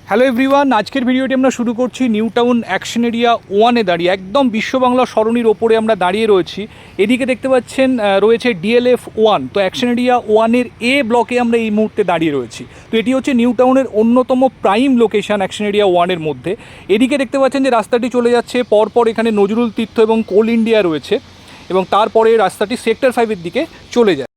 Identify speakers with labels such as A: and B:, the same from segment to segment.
A: Hello everyone, আজকের ভিডিওটি আমরা শুরু করছি নিউ টাউন অ্যাকশন এরিয়া 1-এ দাঁড়িয়ে। একদম বিশ্ব বাংলা সরণির ওপরে আমরা দাঁড়িয়ে রয়েছি। এদিকে দেখতে পাচ্ছেন রয়েছে DLF 1। তো অ্যাকশন এরিয়া 1-এর A ব্লকে আমরা এই মুহূর্তে দাঁড়িয়ে রয়েছি। তো এটি হচ্ছে নিউ টাউনের অন্যতম প্রাইম লোকেশন অ্যাকশন এরিয়া 1-এর মধ্যে। এদিকে দেখতে পাচ্ছেন যে রাস্তাটি চলে যাচ্ছে, পরপর এখানে নজরুল তীর্থ এবং কোল ইন্ডিয়া রয়েছে, এবং তারপরে রাস্তাটি সেক্টর 5-এর দিকে চলে যায়।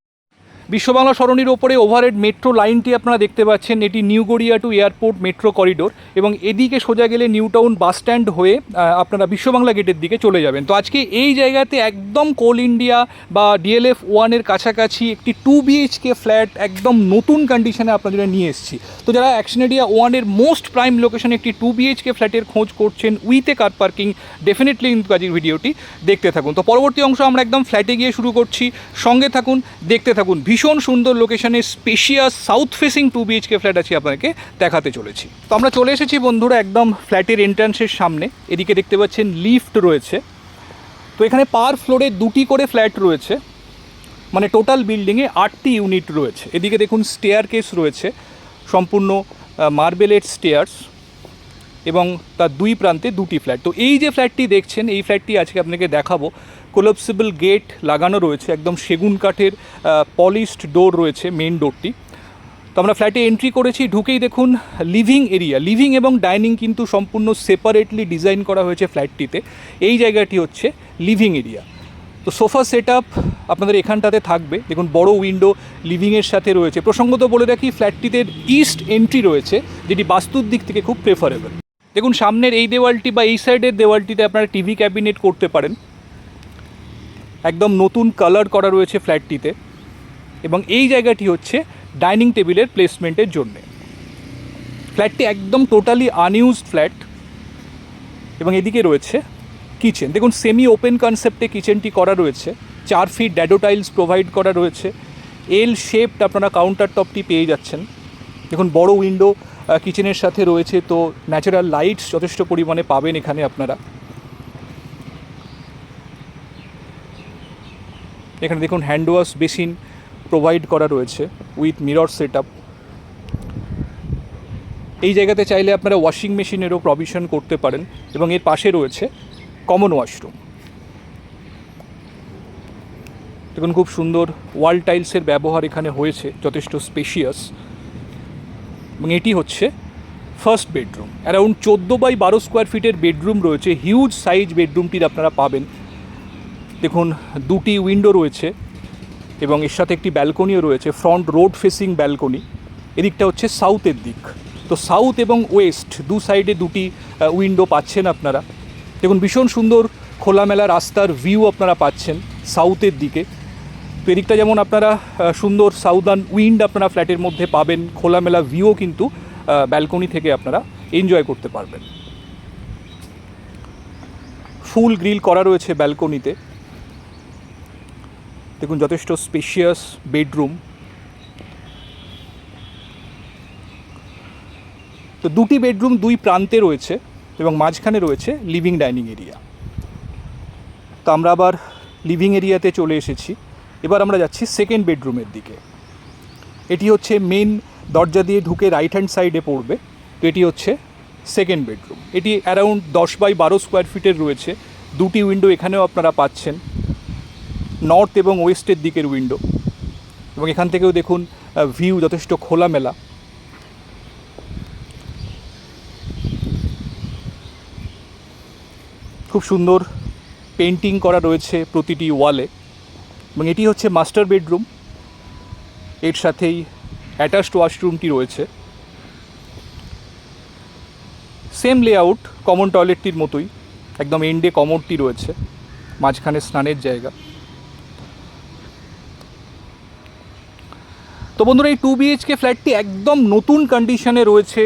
A: বিশ্ব বাংলা সরণির ওপরে ওভারহেড মেট্রো লাইনটি আপনারা দেখতে পাচ্ছেন, এটি new Garia two airport metro corridor, এবং এদিকে সোজা গেলে নিউ টাউন বাস স্ট্যান্ড হয়ে আপনারা বিশ্ব বাংলা গেটের দিকে চলে যাবেন। তো আজকে এই জায়গাতে একদম কোল ইন্ডিয়া বা DLF 1-এর কাছাকাছি একটি 2 BHK ফ্ল্যাট একদম নতুন কন্ডিশনে আপনাদের নিয়ে এসেছি। তো যারা অ্যাকশন এরিয়া 1-এর মোস্ট প্রাইম লোকেশনে একটি 2 BHK ফ্ল্যাটের খোঁজ করছেন with a car parking, definitely কিন্তু আজকের ভিডিওটি দেখতে থাকুন। তো পরবর্তী অংশ আমরা একদম ফ্ল্যাটে গিয়ে শুরু করছি, সঙ্গে থাকুন, দেখতে থাকুন। ভীষণ সুন্দর লোকেশনে spacious south facing 2 BHK flat আছে আপনাকে দেখাতে চলেছি। তো আমরা চলে এসেছি বন্ধুরা একদম ফ্ল্যাটের এন্ট্রান্সের সামনে। এদিকে দেখতে পাচ্ছেন লিফট রয়েছে। তো এখানে পার ফ্লোরে 2টি করে ফ্ল্যাট রয়েছে, মানে টোটাল বিল্ডিংয়ে 8টি ইউনিট রয়েছে। এদিকে দেখুন স্টেয়ার কেস রয়েছে, সম্পূর্ণ মার্বেলের স্টেয়ার্স, এবং তার দুই প্রান্তে 2টি ফ্ল্যাট। তো এই যে ফ্ল্যাটটি দেখছেন, এই ফ্ল্যাটটি আজকে আপনাকে দেখাবো। কোলাপসিবল গেট লাগানো রয়েছে, একদম সেগুন কাঠের পলিশড ডোর রয়েছে মেন ডোরটি। তো আমরা ফ্ল্যাটে এন্ট্রি করেছি, ঢুকেই দেখুন লিভিং এরিয়া, লিভিং এবং ডাইনিং কিন্তু সম্পূর্ণ সেপারেটলি ডিজাইন করা হয়েছে ফ্ল্যাটটিতে। এই জায়গাটি হচ্ছে লিভিং এরিয়া। তো সোফা সেট আপ আপনাদের এখানটাতে থাকবে। দেখুন বড় উইন্ডো লিভিংয়ের সাথে রয়েছে। প্রসঙ্গত বলে রাখি, ফ্ল্যাটটিতে ইস্ট এন্ট্রি রয়েছে, যেটি বাস্তুর দিক থেকে খুব প্রেফারেবল। দেখুন সামনের এই দেওয়ালটি বা এই সাইডের দেওয়ালটিতে আপনারা টিভি ক্যাবিনেট করতে পারেন। একদম নতুন কালার করা রয়েছে ফ্ল্যাটটিতে, এবং এই জায়গাটি হচ্ছে ডাইনিং টেবিলের প্লেসমেন্টের জন্যে। ফ্ল্যাটটি একদম টোটালি আনইউজড ফ্ল্যাট, এবং এদিকে রয়েছে কিচেন। দেখুন সেমি ওপেন কনসেপ্টে কিচেনটি করা রয়েছে। 4 ফিট ড্যাডো টাইলস প্রোভাইড করা রয়েছে। এল শেপড আপনারা কাউন্টার টপটি পেয়ে যাচ্ছেন। দেখুন বড় উইন্ডো কিচেনের সাথে রয়েছে, তো ন্যাচারাল লাইটস যথেষ্ট পরিমাণে পাবেন এখানে আপনারা। এখানে দেখুন হ্যান্ড ওয়াশ বেসিন প্রোভাইড করা রয়েছে উইথ মিরর সেট আপ। এই জায়গাতে চাইলে আপনারা ওয়াশিং মেশিনেরও প্রভিশন করতে পারেন, এবং এর পাশে রয়েছে কমন ওয়াশরুম। দেখুন খুব সুন্দর ওয়াল টাইলসের ব্যবহার এখানে হয়েছে, যথেষ্ট স্পেশিয়াস। এবং এটি হচ্ছে first bedroom. Around 14x12 square ফিটের বেডরুম রয়েছে। হিউজ সাইজ বেডরুমটির আপনারা পাবেন। দেখুন 2টি উইন্ডো রয়েছে, এবং এর সাথে একটি ব্যালকনিও রয়েছে, ফ্রন্ট রোড ফেসিং ব্যালকনি। এদিকটা হচ্ছে সাউথের দিক। তো সাউথ এবং ওয়েস্ট দু সাইডে 2টি উইন্ডো পাচ্ছেন আপনারা। দেখুন ভীষণ সুন্দর খোলামেলা রাস্তার ভিউ আপনারা পাচ্ছেন সাউথের দিকে। তো এদিকটা যেমন আপনারা সুন্দর সাউদার্ন উইন্ড আপনারা ফ্ল্যাটের মধ্যে পাবেন, খোলামেলা ভিউও কিন্তু ব্যালকনি থেকে আপনারা এনজয় করতে পারবেন। ফুল গ্রিল করা রয়েছে ব্যালকনিতে। দেখুন যথেষ্ট স্পেশিয়াস বেডরুম। তো 2টি বেডরুম 2 প্রান্তে রয়েছে, এবং মাঝখানে রয়েছে লিভিং ডাইনিং এরিয়া। তো আমরা আবার লিভিং এরিয়াতে চলে এসেছি। এবার আমরা যাচ্ছি সেকেন্ড বেডরুমের দিকে। এটি হচ্ছে মেন দরজা দিয়ে ঢুকে রাইট হ্যান্ড সাইডে পড়বে। তো এটি হচ্ছে সেকেন্ড বেডরুম। এটি অ্যারাউন্ড 10x12 স্কোয়ার ফিটের রয়েছে। 2টি উইন্ডো এখানেও আপনারা পাচ্ছেন, নর্থ এবং ওয়েস্টের দিকের উইন্ডো, এবং এখান থেকেও দেখুন ভিউ যথেষ্ট খোলামেলা। খুব সুন্দর পেন্টিং করা রয়েছে প্রতিটি ওয়ালে, এবং এটি হচ্ছে মাস্টার বেডরুম। এর সাথেই অ্যাটাচড ওয়াশরুমটি রয়েছে। সেম লেআউট কমন টয়লেটটির মতোই, একদম এন্ডে কমোডটি রয়েছে, মাঝখানে স্নানের জায়গা। তো বন্ধুরা, এই 2 BHK ফ্ল্যাটটি একদম নতুন কন্ডিশনে রয়েছে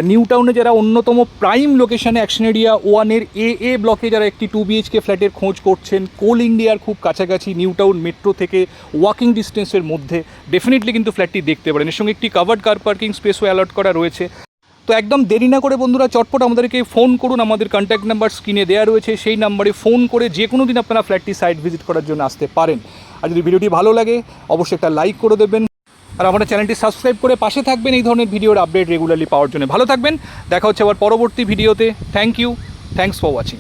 A: নিউ টাউনে। যারা অন্যতম প্রাইম লোকেশনে অ্যাকশন এরিয়া 1-এর A ব্লকে যারা একটি 2 BHK ফ্ল্যাটের খোঁজ করছেন, কোল ইন্ডিয়ার খুব কাছাকাছি, নিউ টাউন মেট্রো থেকে ওয়াকিং ডিস্টেন্সের মধ্যে, ডেফিনেটলি কিন্তু ফ্ল্যাটটি দেখতে পারেন। এর সঙ্গে একটি কাভার্ড কার পার্কিং স্পেসও অ্যালট করা রয়েছে। তো একদম দেরি না করে বন্ধুরা চটপট আমাদেরকে ফোন করুন। আমাদের কন্ট্যাক্ট নাম্বার স্ক্রিনে দেওয়া রয়েছে, সেই নাম্বারে ফোন করে যে কোনো দিন আপনারা ফ্ল্যাটটি সাইট ভিজিট করার জন্য আসতে পারেন। আর যদি ভিডিওটি ভালো লাগে অবশ্যই একটা লাইক করে দেবেন। আর আমাদের চ্যানেলটি সাবস্ক্রাইব করে পাশে থাকবেন এই ধরনের ভিডিওর আপডেট রেগুলারলি পাওয়ার জন্য। ভালো থাকবেন, দেখা হচ্ছে আবার পরবর্তী ভিডিওতে। Thank you, thanks for watching.